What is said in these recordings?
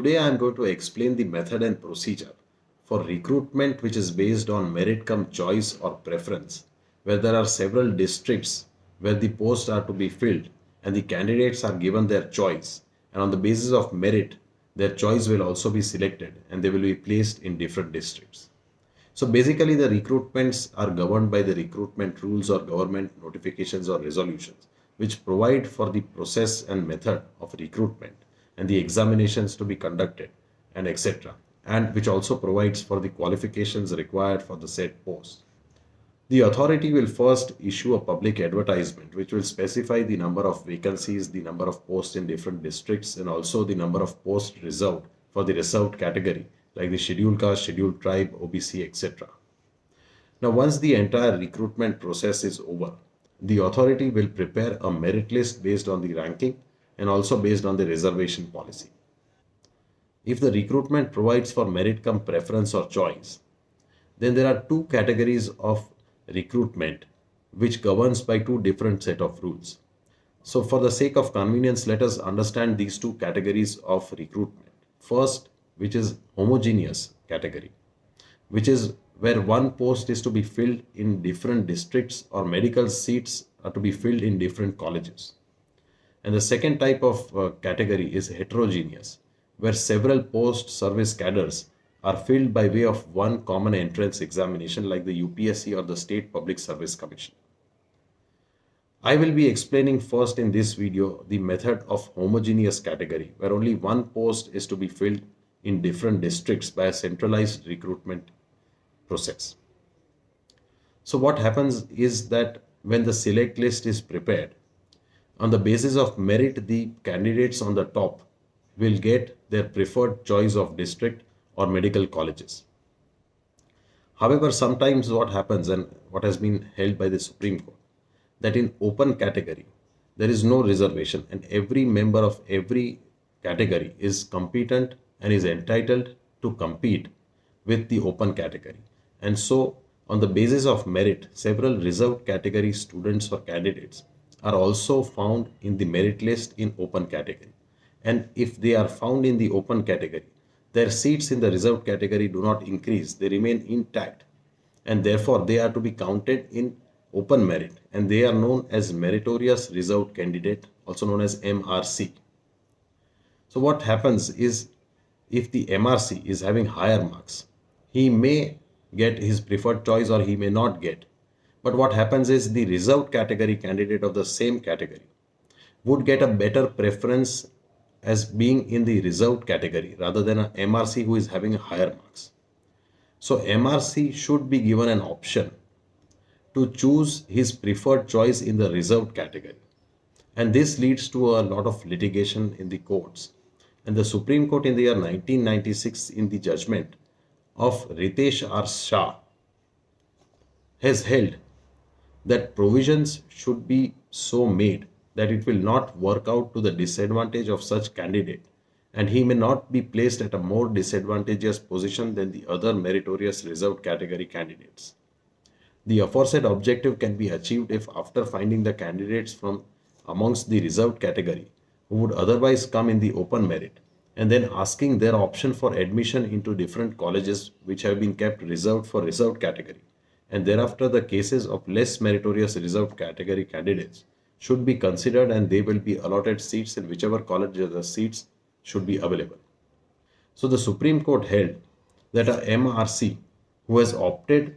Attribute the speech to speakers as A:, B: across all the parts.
A: today I am going to explain the method and procedure for recruitment which is based on merit cum choice or preference, where there are several districts where the posts are to be filled and the candidates are given their choice, and on the basis of merit their choice will also be selected and they will be placed in different districts. So basically the recruitments are governed by the recruitment rules or government notifications or resolutions which provide for the process and method of recruitment and the examinations to be conducted and etc., and which also provides for the qualifications required for the said post. The authority will first issue a public advertisement which will specify the number of vacancies, the number of posts in different districts, and also the number of posts reserved for the reserved category like the scheduled caste, scheduled tribe, OBC, etc. Now, once the entire recruitment process is over, the authority will prepare a merit list based on the ranking and also based on the reservation policy. If the recruitment provides for merit cum preference or choice, then there are two categories of recruitment which governs by two different set of rules. So for the sake of convenience, let us understand these two categories of recruitment. First, which is homogeneous category, which is where one post is to be filled in different districts or medical seats are to be filled in different colleges. And the second type of category is heterogeneous, where several post-service cadres are filled by way of one common entrance examination like the UPSC or the State Public Service Commission. I will be explaining first in this video the method of homogeneous category, where only one post is to be filled in different districts by a centralized recruitment process. So what happens is that when the select list is prepared, on the basis of merit, the candidates on the top will get their preferred choice of district or medical colleges. However, sometimes what happens and what has been held by the Supreme Court, that in open category, there is no reservation and every member of every category is competent and is entitled to compete with the open category. And so, on the basis of merit, several reserved category students or candidates are also found in the merit list in open category. And if they are found in the open category, their seats in the reserved category do not increase, they remain intact, and therefore they are to be counted in open merit, and they are known as meritorious reserved candidate, also known as MRC. So what happens is, if the MRC is having higher marks, he may get his preferred choice or he may not get. But what happens is the reserved category candidate of the same category would get a better preference as being in the reserved category rather than an MRC who is having higher marks. So MRC should be given an option to choose his preferred choice in the reserved category. And this leads to a lot of litigation in the courts. And the Supreme Court in the year 1996 in the judgment of Ritesh R. Shah has held that provisions should be so made that it will not work out to the disadvantage of such candidate and he may not be placed at a more disadvantageous position than the other meritorious reserved category candidates. The aforesaid objective can be achieved if after finding the candidates from amongst the reserved category who would otherwise come in the open merit and then asking their option for admission into different colleges which have been kept reserved for reserved category, and thereafter the cases of less meritorious reserved category candidates should be considered and they will be allotted seats in whichever college the seats should be available. So the Supreme Court held that a MRC who has opted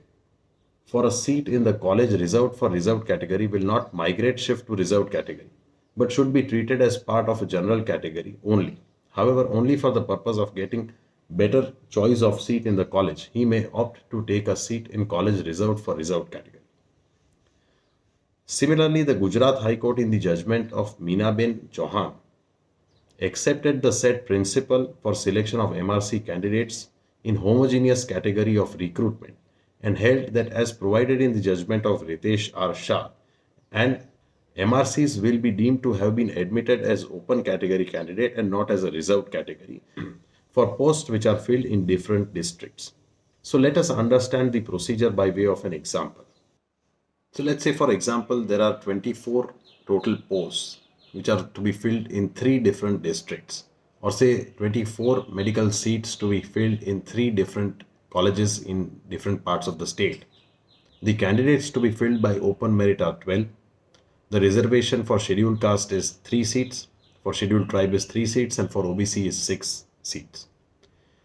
A: for a seat in the college reserved for reserved category will not migrate shift to reserved category, but should be treated as part of a general category only. However, only for the purpose of getting better choice of seat in the college, he may opt to take a seat in college reserved for reserved category. Similarly, the Gujarat High Court in the judgment of Meenaben Chauhan accepted the said principle for selection of MRC candidates in homogeneous category of recruitment and held that as provided in the judgment of Ritesh R. Shah, and MRCs will be deemed to have been admitted as open category candidate and not as a reserved category for posts which are filled in different districts. So let us understand the procedure by way of an example. So let's say, for example, there are 24 total posts which are to be filled in 3 different districts or say 24 medical seats to be filled in 3 different colleges in different parts of the state. The candidates to be filled by open merit are 12. The reservation for scheduled caste is 3 seats, for scheduled tribe is 3 seats, and for OBC is 6 seats.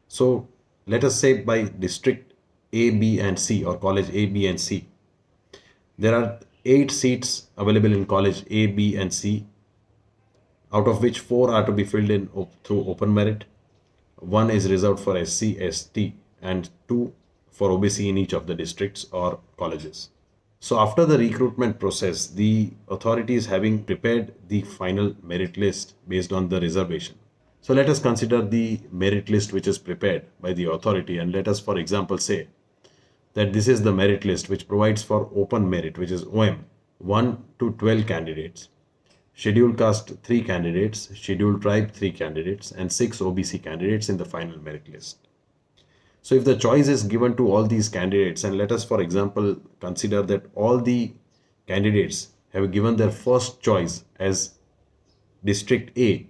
A: So let us say by district A, B, and C, or college A, B, and C, there are 8 seats available in college A, B, and C, out of which 4 are to be filled in through open merit. 1 is reserved for SC, ST, and 2 for OBC in each of the districts or colleges. So after the recruitment process, the authorities having prepared the final merit list based on the reservation. So let us consider the merit list which is prepared by the authority, and let us, for example, say that this is the merit list which provides for open merit, which is OM, 1 to 12 candidates, scheduled caste 3 candidates, scheduled tribe 3 candidates, and 6 OBC candidates in the final merit list. So if the choice is given to all these candidates, and let us, for example, consider that all the candidates have given their first choice as district A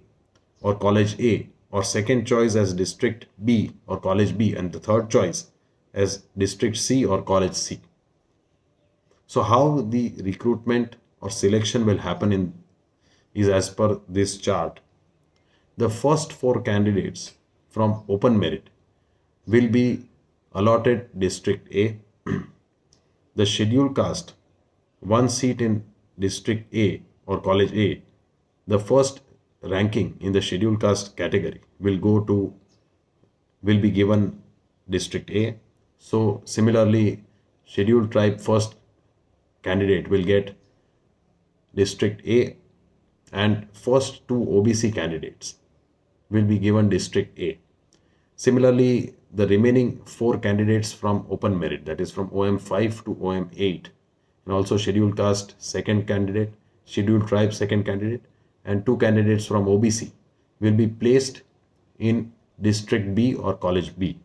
A: or college A, or second choice as district B or college B, and the third choice as district C or college C. So how the recruitment or selection will happen is as per this chart. The first 4 candidates from open merit will be allotted district A. The scheduled caste 1 seat in district A or college A. The first ranking in the scheduled caste category will be given district A. So similarly, scheduled tribe first candidate will get district A, and first 2 OBC candidates will be given district A. Similarly, the remaining 4 candidates from open merit, that is from OM5 to OM8, and also scheduled caste second candidate, scheduled tribe second candidate, and 2 candidates from OBC will be placed in district B or college B.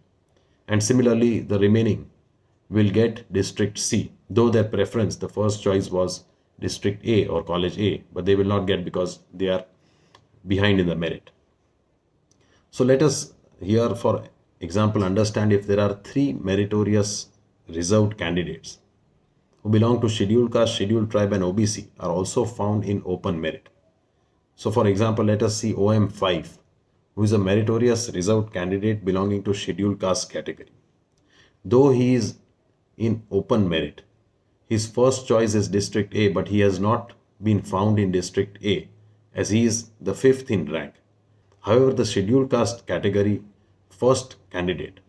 A: And similarly, the remaining will get district C, though their preference, the first choice was district A or college A, but they will not get because they are behind in the merit. So let us here, for example, understand if there are 3 meritorious reserved candidates who belong to scheduled caste, scheduled tribe, and OBC are also found in open merit. So for example, let us see OM5, who is a meritorious reserved candidate belonging to scheduled caste category. Though he is in open merit, his first choice is district A, but he has not been found in district A as he is the 5th in rank. However, the scheduled caste category first candidate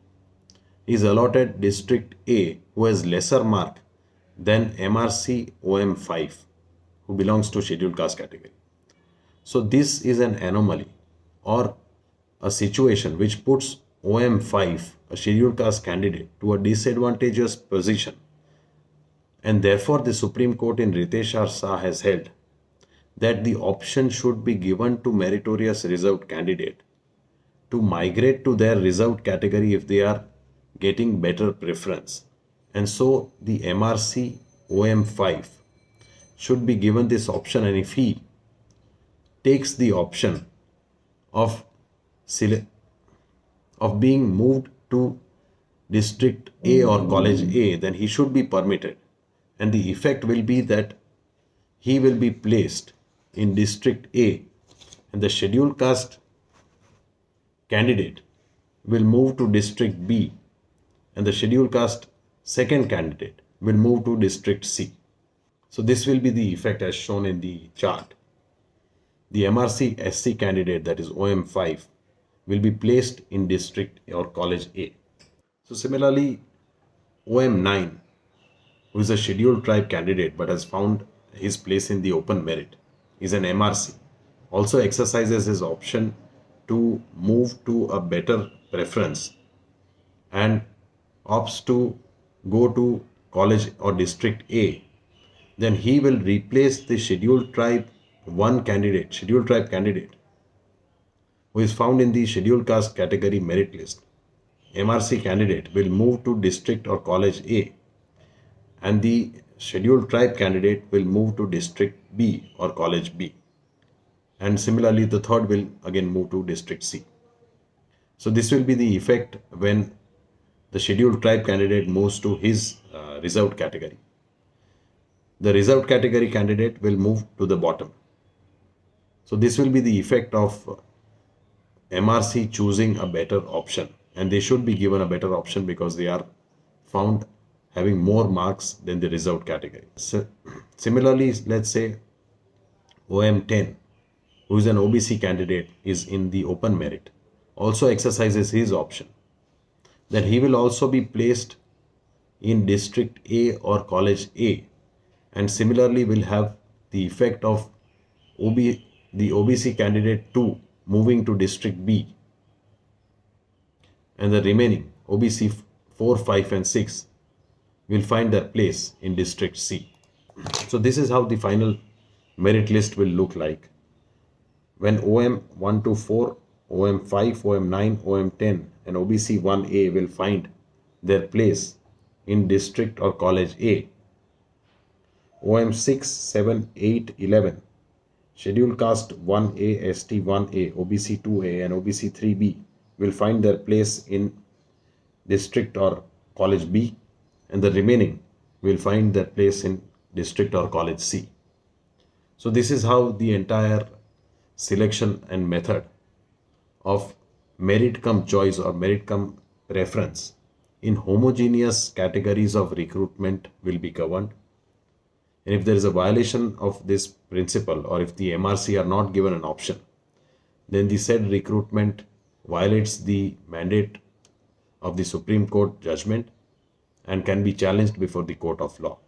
A: is allotted district A, who has lesser mark than MRC OM5, who belongs to scheduled caste category. So this is an anomaly or a situation which puts OM5, a scheduled caste candidate, to a disadvantageous position, and therefore the Supreme Court in Ritesh R. Shah has held that the option should be given to meritorious reserved candidate to migrate to their reserved category if they are getting better preference. And so the MRC OM5 should be given this option, and if he takes the option of being moved to district A or college A, then he should be permitted, and the effect will be that he will be placed in district A, and the scheduled caste candidate will move to district B, and the scheduled caste second candidate will move to district C. So this will be the effect as shown in the chart. The MRC SC candidate, that is OM5, will be placed in district or college A. So similarly, OM9, who is a scheduled tribe candidate but has found his place in the open merit, is an MRC, also exercises his option to move to a better preference and opts to go to college or district A. Then he will replace the scheduled tribe scheduled tribe candidate, who is found in the scheduled caste category merit list. MRC candidate will move to district or college A, and the scheduled tribe candidate will move to district B or college B. and similarly the third will again move to district C. So this will be the effect when the scheduled tribe candidate moves to his reserved category. The reserved category candidate will move to the bottom. So this will be the effect of MRC choosing a better option, and they should be given a better option because they are found having more marks than the reserved category. So, similarly, let's say OM10, who is an OBC candidate, is in the open merit, also exercises his option. Then he will also be placed in district A or college A, and similarly will have the effect of the OBC candidate 2 moving to district B, and the remaining OBC 4, 5 and 6 will find their place in district C. So this is how the final merit list will look like when OM 1 to 4, OM 5, OM 9, OM 10 and OBC 1A will find their place in district or college A. OM 6, 7, 8, 11, scheduled caste 1A, ST 1A, OBC 2A and OBC 3B will find their place in district or college B, and the remaining will find their place in district or college C. So this is how the entire selection and method of merit cum choice or merit cum preference in homogeneous categories of recruitment will be governed. And if there is a violation of this principle, or if the MRC are not given an option, then the said recruitment violates the mandate of the Supreme Court judgment and can be challenged before the court of law.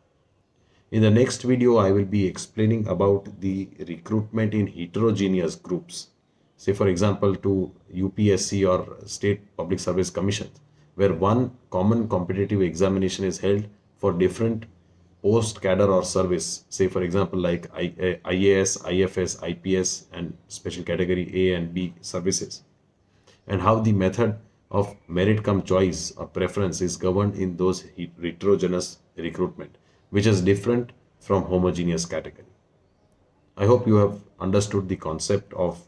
A: In the next video, I will be explaining about the recruitment in heterogeneous groups. Say for example to UPSC or State Public Service Commissions, where one common competitive examination is held for different post cadre or service, say for example like IAS, IFS, IPS and special category A and B services, and how the method of merit cum choice or preference is governed in those heterogeneous recruitment, which is different from homogeneous category. I hope you have understood the concept of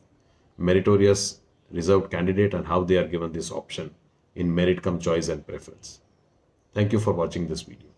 A: meritorious reserved candidate and how they are given this option in merit cum choice and preference. Thank you for watching this video.